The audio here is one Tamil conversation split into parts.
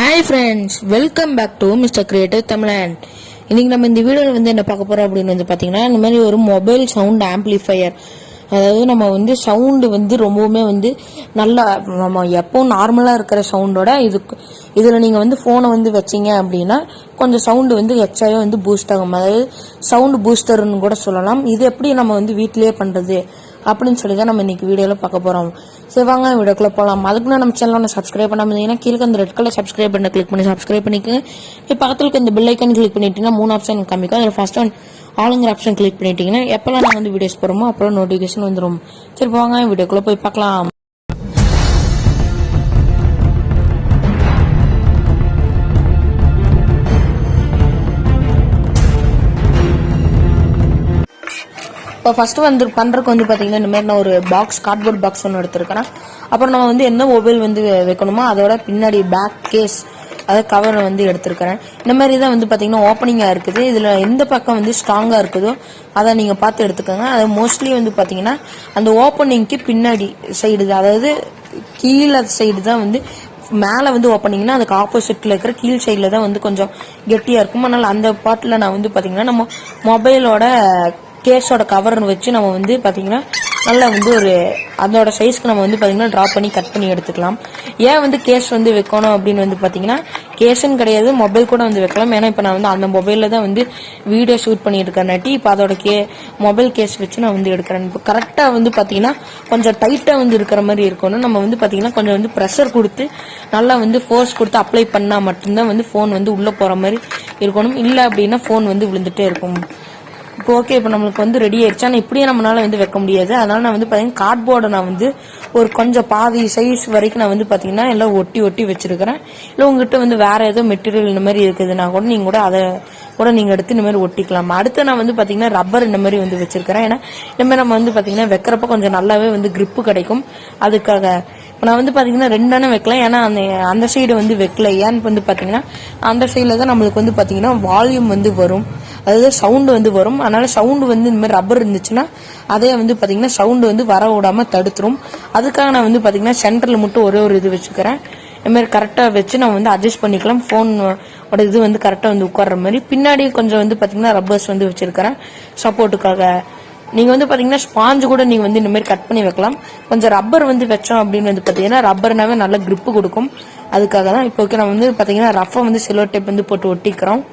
Hi friends, welcome back to Mr. Creative Tamil. இன்னைக்கு நம்ம இந்த வீடியோல என்ன பார்க்க போறோம் அப்படினு பாத்தீங்கன்னா இந்த மாதிரி ஒரு மொபைல் சவுண்ட் ஆம்பிளிஃபையர். அதாவது நம்ம சவுண்ட் ரொம்பவுமே நல்ல நம்ம எப்போ நார்மலா இருக்கிற சவுண்டோட இதுல நீங்க போனை வச்சீங்க அப்படின்னா கொஞ்சம் சவுண்ட் எக்ஸ்ட்ராவே பூஸ்ட் ஆகும். அதாவது சவுண்ட் பூஸ்டர்னு கூட சொல்லலாம். இது எப்படி நம்ம வீட்டிலேயே பண்றது அப்படின்னு சொல்லி தான் நம்ம இன்னைக்கு வீடியோல பார்க்க போறோம். சரி வாங்க வீடியோக்குள்ள போகலாம். அதுக்கு நம்ம சேனலை சப்ஸ்கிரைப் பண்ணாம இருந்தீங்கன்னா கீழே அந்த ரெட் கலர் சப்ஸ்கிரைப் பண்ண கிளிக் பண்ணி சப்ஸ்கிரைப் பண்ணிக்கோங்க. இப்போ பக்கத்துல இருக்க இந்த பெல் ஐக்கான் கிளிக் பண்ணிட்டீங்கன்னா 3 ஆப்ஷன் காமிக்கும். அதில் ஃபர்ஸ்ட் ஒன் ஆளுங்கிற ஆப்ஷன் கிளிக் பண்ணிட்டீங்கன்னா எப்பெல்லாம் நாங்கள் வீடியோஸ் போறோமோ அப்புறம் நோட்டிபிகேஷன் வந்துடும். சரி வாங்க வீடியோக்குள்ள போய் பார்க்கலாம். இப்போ ஃபர்ஸ்ட் பண்றதுக்கு பாத்தீங்கன்னா இந்த மாதிரி நான் ஒரு பாக்ஸ் கார்ட்போர்ட் பாக்ஸ் ஒன்று எடுத்திருக்கிறேன். அப்புறம் நம்ம என்ன மொபைல் வைக்கணுமோ அதோட பின்னாடி பேக் கேஸ் அதாவது கவர் எடுத்திருக்கிறேன். இந்த மாதிரி தான் பாத்தீங்கன்னா ஓப்பனிங்கா இருக்குது. இதுல எந்த பக்கம் ஸ்ட்ராங்கா இருக்குதோ அதை நீங்க பார்த்து எடுத்துக்கோங்க. அது மோஸ்ட்லி பாத்தீங்கன்னா அந்த ஓப்பனிங்க்கு பின்னாடி சைடு, அதாவது கீழே சைடு தான் மேல ஓப்பனிங்னா அதுக்கு ஆப்போசிட்ல இருக்கிற கீழ் சைட்ல தான் கொஞ்சம் கெட்டியா இருக்கும். அதனால அந்த பாட்டுல நான் பாத்தீங்கன்னா நம்ம மொபைலோட கேஸோட கவர் வச்சு நம்ம பாத்தீங்கன்னா நல்லா ஒரு அதோட சைஸ்க்கு நம்ம பாத்தீங்கன்னா டிரா பண்ணி கட் பண்ணி எடுத்துக்கலாம். ஏன் கேஸ் வைக்கணும் அப்படின்னு பாத்தீங்கன்னா கேஸ்ன்னு கிடையாது, மொபைல் கூட வைக்கலாம். ஏன்னா இப்ப நான் அந்த மொபைல்ல தான் வீடியோ ஷூட் பண்ணிட்டு இருக்கேன்னாட்டி இப்ப அதோட மொபைல் கேஸ் வச்சு நான் எடுக்கிறேன். இப்போ கரெக்டா பாத்தீங்கன்னா கொஞ்சம் டைட்டா இருக்கிற மாதிரி இருக்கணும். நம்ம பாத்தீங்கன்னா கொஞ்சம் ப்ரெஷர் கொடுத்து நல்லா ஃபோர்ஸ் கொடுத்து அப்ளை பண்ணா மட்டும்தான் போன் உள்ள போற மாதிரி இருக்கணும். இல்ல அப்படின்னா போன் விழுந்துட்டே இருக்கும். இப்போ ஓகே, இப்போ நம்மளுக்கு ரெடி ஆயிடுச்சு. ஆனால் இப்படியே நம்மளால வைக்க முடியாது. அதனால நான் பாத்தீங்கன்னா கார்ட்போர்டை நான் ஒரு கொஞ்சம் பாதி சைஸ் வரைக்கும் நான் பாத்தீங்கன்னா எல்லாம் ஒட்டி ஒட்டி வச்சிருக்கிறேன். இல்லை உங்ககிட்ட வேற ஏதோ மெட்டீரியல் இந்த மாதிரி இருக்குதுன்னா கூட நீங்க கூட அதை கூட நீங்க எடுத்து இந்த மாதிரி ஒட்டிக்கலாம். அடுத்து நான் பாத்தீங்கன்னா ரப்பர் இந்த மாதிரி வச்சிருக்கிறேன். ஏன்னா இந்த மாதிரி நம்ம பாத்தீங்கன்னா வைக்கிறப்ப கொஞ்சம் நல்லாவே கிரிப்பு கிடைக்கும். அதுக்காக இப்போ நான் பாத்தீங்கன்னா 2 வைக்கலாம். ஏன்னா அந்த சைடு வைக்கல. ஏன்னு பாத்தீங்கன்னா அந்த சைடுல தான் நம்மளுக்கு பாத்தீங்கன்னா வால்யூம் வரும், அதாவது சவுண்ட் வரும். அதனால சவுண்ட் இந்த மாதிரி ரப்பர் இருந்துச்சுன்னா அதே பாத்தீங்கன்னா சவுண்ட் வர விடாம தடுத்துரும். அதுக்காக நான் பாத்தீங்கன்னா சென்டர்ல மட்டும் ஒரே ஒரு இது வச்சுக்கிறேன். இந்த மாதிரி கரெக்டா வச்சு நம்ம அட்ஜஸ்ட் பண்ணிக்கலாம். போனோட இது கரெக்டா உட்கார்ற மாதிரி. பின்னாடி கொஞ்சம் பாத்தீங்கன்னா ரப்பர்ஸ் வச்சிருக்கிறேன் சப்போர்ட்டுக்காக. நீங்க பாத்தீங்கன்னா ஸ்பாஞ்சு கூட நீங்க இந்த மாதிரி கட் பண்ணி வைக்கலாம். கொஞ்சம் ரப்பர் வச்சோம் அப்படின்னு பாத்தீங்கன்னா ரப்பர்னாவே நல்ல கிரிப்பு கொடுக்கும். அதுக்காக தான் இப்போ ஓகே நம்ம பாத்தீங்கன்னா ரஃபா செலோ டேப் போட்டு ஒட்டிக்கிறோம்.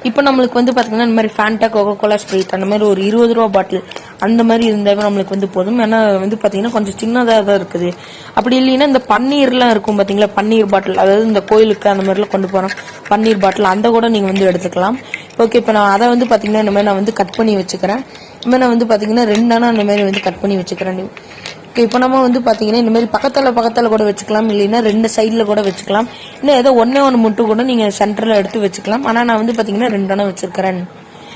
இப்போ நம்மளுக்கு பாத்தீங்கன்னா இந்த மாதிரி ஃபேண்டா கோகோ கோலா ஸ்ப்ரைட் அந்த மாதிரி ஒரு 20 ரூபா பாட்டில் அந்த மாதிரி இருந்தாவே நம்மளுக்கு போதும். ஏன்னா பாத்தீங்கன்னா கொஞ்சம் சின்னதாக தான் இருக்குது. அப்படி இல்லைன்னா இந்த பன்னீர்லாம் இருக்கும் பாத்தீங்களா, பன்னீர் பாட்டில், அதாவது இந்த கோயிலுக்கு அந்த மாதிரிலாம் கொண்டு போறோம் பன்னீர் பாட்டில், அந்த கூட நீங்க எடுத்துக்கலாம். ஓகே, இப்போ நான் அதை பாத்தீங்கன்னா இந்த மாதிரி நான் கட் பண்ணி வச்சுக்கிறேன். இந்த மாதிரி நான் பாத்தீங்கன்னா 2 அந்த மாதிரி கட் பண்ணி வச்சுக்கிறேன். இப்போ நம்ம பாத்தீங்கன்னா இந்த மாதிரி பக்கத்துல கூட வச்சுக்கலாம், இல்லைன்னா 2 சைட்ல கூட வச்சுக்கலாம். இன்னும் ஏதோ ஒன்னு மட்டும் கூட நீங்க சென்டர்ல எடுத்து வச்சுக்கலாம். ஆனா நான் பாத்தீங்கன்னா 2 வச்சிருக்கிறேன்.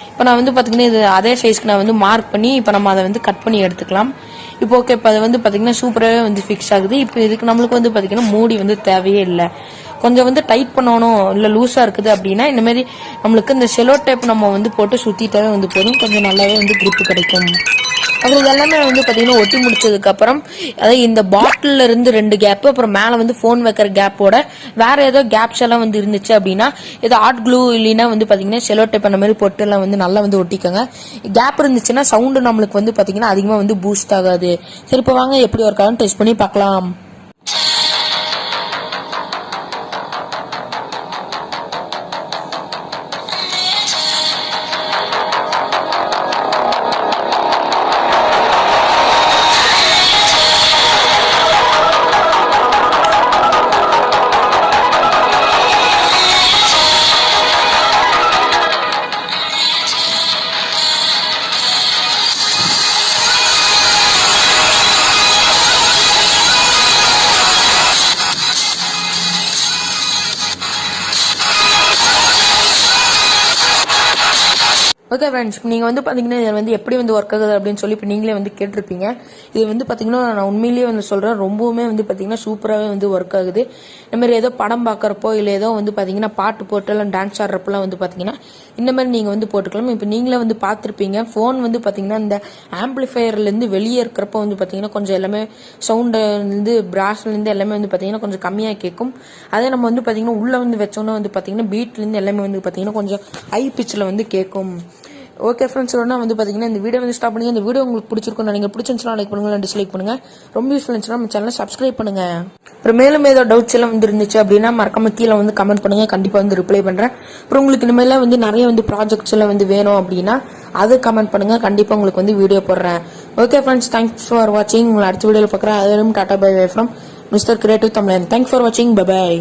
இப்போ நான் பாத்தீங்கன்னா இது அதே சைஸ்க்கு நான் மார்க் பண்ணி இப்போ நம்ம அதை கட் பண்ணி எடுத்துக்கலாம். இப்போ ஓகே, இப்போ அது பாத்தீங்கன்னா சூப்பராகவே ஃபிக்ஸ் ஆகுது. இப்போ இதுக்கு நம்மளுக்கு பாத்தீங்கன்னா மூடி தேவையே இல்லை. கொஞ்சம் டைட் பண்ணணும், இல்ல லூஸா இருக்குது அப்படின்னா இந்த மாதிரி நம்மளுக்கு இந்த செலோ டேப் நம்ம போட்டு சுத்திட்டாவே போதும். கொஞ்சம் நல்லாவே கிரிப் கிடைக்கும். அப்புறம் இதெல்லாமே பாத்தீங்கன்னா ஒட்டி முடிச்சதுக்கு அப்புறம் அதாவது இந்த பாட்டில இருந்து 2 கேப், அப்புறம் மேல போன் வைக்கிற கேப்போட வேற ஏதோ கேப்ஸ் எல்லாம் இருந்துச்சு அப்படின்னா ஏதோ ஹாட் க்ளூ இல்லைன்னா பாத்தீங்கன்னா செலோ டேப் அந்த மாதிரி போட்டு எல்லாம் நல்லா ஒட்டிக்கோங்க. கேப் இருந்துச்சுன்னா சவுண்டு நம்மளுக்கு பாத்தீங்கன்னா அதிகமா பூஸ்ட் ஆகாது. சரி, இப்போ வாங்க எப்படி ஒரு காலம் டெஸ்ட் பண்ணி பார்க்கலாம். ஓகே ஃப்ரெண்ட்ஸ், நீங்கள் வந்து பார்த்தீங்கன்னா இதில் வந்து எப்படி வந்து ஒர்க் ஆகுது அப்படின்னு சொல்லி இப்போ நீங்களே வந்து கேட்டிருப்பீங்க. இது வந்து பார்த்தீங்கன்னா நான் உண்மையிலேயே வந்து சொல்கிறேன், ரொம்பவுமே வந்து பார்த்தீங்கன்னா சூப்பராகவே வந்து ஒர்க் ஆகுது. இந்த மாதிரி ஏதோ படம் பார்க்குறப்போ இல்லை ஏதோ வந்து பார்த்தீங்கன்னா பாட்டு போட்டு எல்லாம் டான்ஸ் ஆடுறப்பெல்லாம் வந்து பார்த்தீங்கன்னா இந்த மாதிரி நீங்கள் வந்து போட்டுக்கலாம். இப்போ நீங்களே வந்து பார்த்துருப்பீங்க, ஃபோன் வந்து பார்த்தீங்கன்னா இந்த ஆம்பிளிஃபையர்லேருந்து வெளியே இருக்கிறப்போ வந்து பார்த்தீங்கன்னா கொஞ்சம் எல்லாமே சவுண்டுலேருந்து பிராஸ்லேருந்து எல்லாமே வந்து பார்த்தீங்கன்னா கொஞ்சம் கம்மியாக கேட்கும். அதே நம்ம வந்து பார்த்தீங்கன்னா உள்ளே வந்து வச்சோன்னா வந்து பார்த்தீங்கன்னா பீட்லேருந்து எல்லாமே வந்து பார்த்தீங்கன்னா கொஞ்சம் ஹை பிச்சில் வந்து கேட்கும். ஓகே ஃப்ரெண்ட்ஸ், வந்து பார்த்தீங்கன்னா இந்த வீடியோ வந்து ஸ்டாப் பண்ணுங்க. இந்த வீடியோ உங்களுக்கு பிடிச்சிருக்கும், நீங்கள் பிடிச்சிருந்துச்சுன்னா லைக் பண்ணுங்க, டிஸ்லைக் பண்ணுங்க. ரொம்ப யூஸ்ஃபுல் இருந்துச்சுன்னா நம்ம சேனலை சப்ஸ்கிரைப் பண்ணுங்க. அப்புறம் மேலும் ஏதோ டவுட்ஸ் எல்லாம் வந்து இருந்துச்சு அப்படின்னா மறக்காம கீழே வந்து கமெண்ட் பண்ணுங்க, கண்டிப்பாக வந்து ரிப்ளை பண்ணுறேன். அப்புறம் உங்களுக்கு இனிமேலாம் வந்து நிறைய வந்து ப்ராஜெக்ட்ஸ் எல்லாம் வந்து வேணும் அப்படின்னா அது கமெண்ட் பண்ணுங்க, கண்டிப்பாக உங்களுக்கு வந்து வீடியோ போடுறேன். ஓகே ஃப்ரெண்ட்ஸ், தேங்க்ஸ் ஃபார் வாட்சிங். உங்களை அடுத்த வீடியோவில் பார்க்குறேன். அதுவரையும் ta ta bye bye from mister creative Tamizhan. Thanks for வாட்சிங். Bye by.